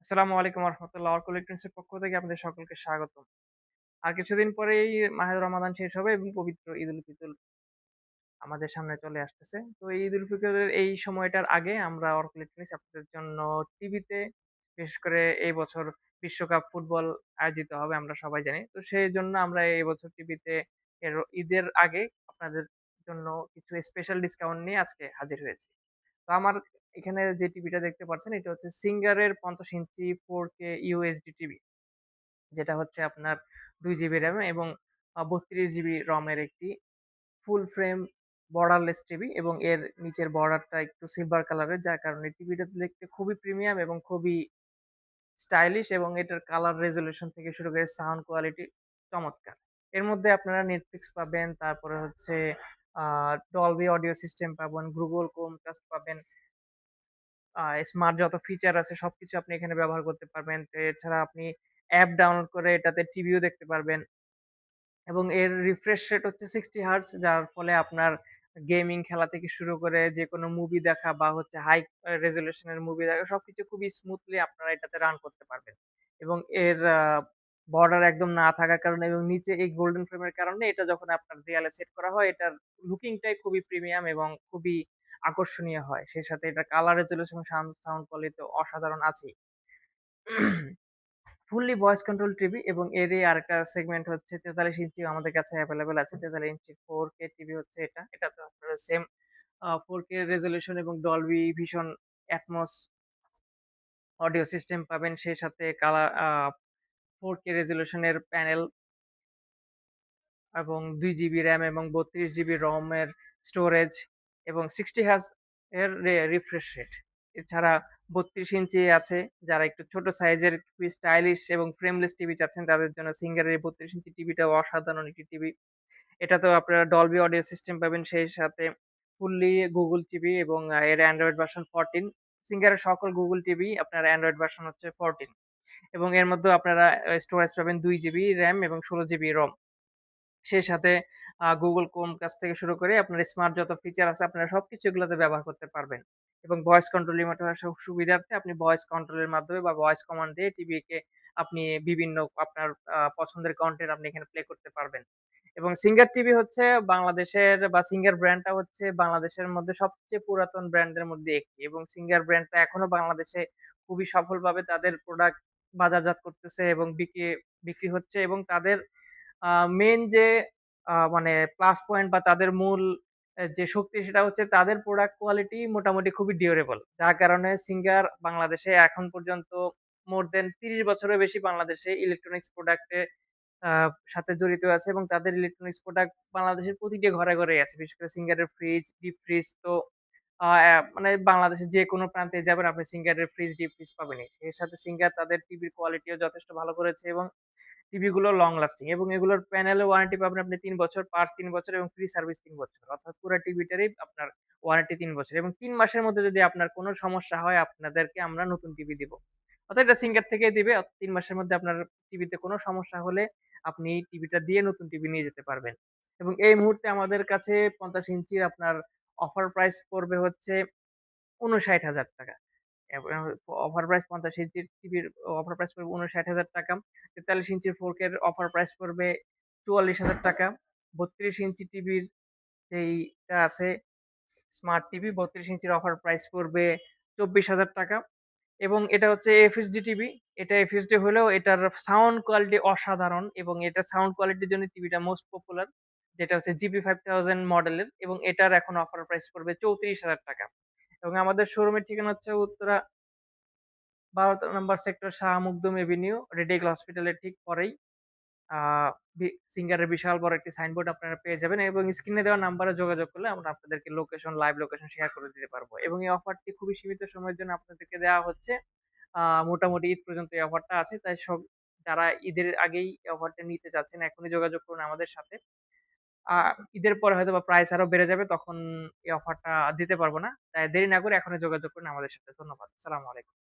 আসসালামু আলাইকুম রহমতুল্লাহ। অর্ক ইলেকট্রনিক্সের পক্ষ থেকে আপনাদের সকলকে স্বাগতম। আর কিছুদিন পরেই মাহে রমাদান শেষ হবে এবং পবিত্র ঈদুল ফিতর আমাদের সামনে চলে আসতেছে। তো এই ঈদুল ফিতরের এই সময়টার আগে আমরা অর্ক ইলেকট্রনিক্স আপনাদের জন্য টিভিতে বিশেষ করে এই বছর বিশ্বকাপ ফুটবল আয়োজিত হবে আমরা সবাই জানি। তো সেজন্য আমরা এই বছর টিভিতে ঈদের আগে আপনাদের জন্য কিছু স্পেশাল ডিসকাউন্ট নিয়ে আজকে হাজির হয়েছি। তো আমার এখানে যে টিভিটা দেখতে পাচ্ছেন এটা হচ্ছে সিঙ্গারের ৫০ ইঞ্চি 4K UHD টিভি। যেটা হচ্ছে আপনার ২ জিবি র‍্যাম এবং ৩২ জিবি রম এর একটি ফুল ফ্রেম বর্ডারলেস টিভি এবং এর নিচের বর্ডারটা একটু সিলভার কালারের, যার কারণে টিভিটা দেখতে খুবই প্রিমিয়াম এবং খুবই স্টাইলিশ এবং এটার কালার রেজোলিউশন থেকে শুরু করে সাউন্ড কোয়ালিটি চমৎকার। এর মধ্যে আপনারা Netflix পাবেন, তারপরে হচ্ছে আ ডলবি অডিও সিস্টেম পাবেন, Google Chromecast পাবেন। স্মার্ট যত ফিচার আছে সবকিছু আপনি এখানে ব্যবহার করতে পারবেন। তো এছাড়া আপনি অ্যাপ ডাউনলোড করে এটাতে টিভিও দেখতে পারবেন এবং এর রিফ্রেশ রেট হচ্ছে 60 হার্টজ, যার ফলে আপনার গেমিং খেলা থেকে শুরু করে যেকোনো মুভি দেখা বা হচ্ছে হাই রেজোলিউশন এর মুভি দেখা সবকিছু খুবই স্মুথলি আপনারা এটাতে রান করতে পারবেন। এবং এর বর্ডার একদম না থাকার কারণে এবং নিচে এই গোল্ডেন ফ্রেম এর কারণে এটা যখন আপনার দেয়ালে সেট করা হয় এটার লুকিংটাই খুবই প্রিমিয়াম এবং খুবই আকর্ষণীয় হয়। সেই সাথে এটার কালার রেজোলিউশন সাউন্ড কোয়ালিটি তো অসাধারণ আছেই। ফুললি ভয়েস কন্ট্রোল টিভি এবং এরই আরেকটা সেগমেন্ট হচ্ছে ৪৩ ইঞ্চি আমাদের কাছে এভেইলেবল আছে। ৪৩ ইঞ্চি 4K টিভি হচ্ছে এটা। এটাতে আপনারা সেম 4K রেজোলিউশন এবং Dolby vision atoms audio system পাবেন। সেই সাথে 4K রেজোলিউশনের প্যানেল এবং ২ জিবি র‍্যাম এবং ৩২ জিবি রম এর স্টোরেজ এবং 60 হার্জ এর রিফ্রেশ রেট। এছাড়া ৩২ ইঞ্চি আছে, যারা একটু ছোট সাইজের খুবই স্টাইলিশ এবং ফ্রেমলেস টিভি চাচ্ছেন তাদের জন্য সিঙ্গারের এই ৩২ ইঞ্চি টিভিটাও অসাধারণ একটি টিভি। এটাতেও আপনারা ডলবি অডিও সিস্টেম পাবেন, সেই সাথে ফুললি গুগল টিভি এবং এর অ্যান্ড্রয়েড ভার্সন 14। সিঙ্গারের সকল গুগল টিভি আপনার অ্যান্ড্রয়েড ভার্সন হচ্ছে 14 এবং এর মধ্যেও আপনারা স্টোরেজ পাবেন ২ জিবি র‍্যাম এবং ১৬ জিবি রম। সেই সাথে Google Chromecast থেকে শুরু করে আপনার স্মার্ট যত ফিচার আছে আপনারা সবকিছু এগুলাতে ব্যবহার করতে পারবেন। এবং ভয়েস কন্ট্রোল রিমোট এর সুবিধার্থে আপনি ভয়েস কন্ট্রোলের মাধ্যমে বা ভয়েস কমান্ড দিয়ে টিভিকে আপনি বিভিন্ন আপনার পছন্দের কনটেন্ট আপনি এখানে প্লে করতে পারবেন। এবং সিঙ্গার টিভি হচ্ছে বাংলাদেশের বা সিঙ্গার ব্র্যান্ডটা হচ্ছে বাংলাদেশের মধ্যে সবচেয়ে পুরাতন ব্র্যান্ডের মধ্যে একটি এবং সিঙ্গার ব্র্যান্ডটা এখনো বাংলাদেশে খুবই সফলভাবে তাদের প্রোডাক্ট বাজারজাত করতেছে এবং বিক্রি হচ্ছে এবং তাদের মেইন যে মানে প্লাস পয়েন্ট বা তাদের মূল যে শক্তি সেটা হচ্ছে তাদের প্রোডাক্ট কোয়ালিটি মোটামুটি খুবই ডিউরেবল। যার কারণে সিঙ্গার বাংলাদেশে এখন পর্যন্ত মোর দ্যান ৩০ বছরের বেশি বাংলাদেশে ইলেকট্রনিক্স প্রোডাক্ট এ আ সাথে জড়িত আছে এবং তাদের ইলেকট্রনিক্স প্রোডাক্ট বাংলাদেশের প্রতিটি ঘরে, ঘরেই আছে। বিশেষ করে সিঙ্গারের ফ্রিজ, ডিপ ফ্রিজ তো মানে বাংলাদেশের যেকোনো প্রান্তে যাবেন আপনি সিঙ্গারের ফ্রিজ, ডিপ ফ্রিজ পাবেনই। এর সাথে সিঙ্গার তাদের টিভির কোয়ালিটিও যথেষ্ট ভালো করেছে এবং টিভি গুলো লং লাস্টিং এবং এগুলোর প্যানেলে ওয়ারেন্টি পাবেন আপনি ৩ বছর, পার্টস ৩ বছর এবং ফ্রি সার্ভিস ৩ বছর। অর্থাৎ পুরা টিভিটারই আপনার ওয়ারেন্টি ৩ বছর এবং ৩ মাসের মধ্যে যদি আপনার কোন সমস্যা হয় আপনাদেরকে আমরা নতুন টিভি দিব। অর্থাৎ এটা সিঙ্গার থেকেই দিবে। ৩ মাসের মধ্যে আপনার টিভিতে কোন সমস্যা হলে আপনি টিভিটা দিয়ে নতুন টিভি নিয়ে যেতে পারবেন। এবং এই মুহূর্তে আমাদের কাছে ৫০ ইঞ্চির আপনার অফার প্রাইস পড়বে হচ্ছে ৳৫৯,০০০। এবং অফার প্রাইস ৫০ ইঞ্চির টিভির অফার প্রাইস পড়বে ৳৫৯,০০০। ৪৩ ইঞ্চির 4K এর অফার প্রাইস পড়বে ৳৪৪,০০০। ৩২ ইঞ্চি টিভির যেইটা আছে স্মার্ট টিভি ৩২ ইঞ্চির অফার প্রাইস পড়বে ৳২৪,০০০ এবং এটা হচ্ছে এফএসডি টিভি। এটা এফএসডি হলেও এটার সাউন্ড কোয়ালিটি অসাধারণ এবং এটার সাউন্ড কোয়ালিটির জন্য টিভিটা মোস্ট পপুলার। যেটা হচ্ছে জিবি 5000 মডেলের এবং এটার এখন অফার প্রাইস পড়বে ৳৩৪,০০০ এবং আমাদের শোরুমের ঠিকানা হচ্ছে Uttara ১২ number sector Shah Makhdum avenue, রেডিয়েগল হসপিটালের ঠিক পরেই। আ সিঙ্গারের বিশাল বড় একটি সাইনবোর্ড আপনারা পেয়ে যাবেন এবং স্ক্রিনে দেওয়া নাম্বারে যোগাযোগ করলে আমরা আপনাদেরকে লাইভ লোকেশন শেয়ার করে দিতে পারবো। এবং এই অফারটি খুবই সীমিত সময়ের জন্য আপনাদেরকে দেওয়া হচ্ছে। মোটামুটি ঈদ পর্যন্ত এই অফারটা আছে। তাই যারা ঈদের আগেই এই অফারটা নিতে চাচ্ছেন এখনই যোগাযোগ করুন আমাদের সাথে। আ ঈদের পরে হয়তোবা প্রাইস আরো বেড়ে যাবে, তখন এই অফারটা দিতে পারব না। তাই দেরি না করে এখনই যোগাযোগ করুন আমাদের সাথে। ধন্যবাদ। আসসালামু আলাইকুম।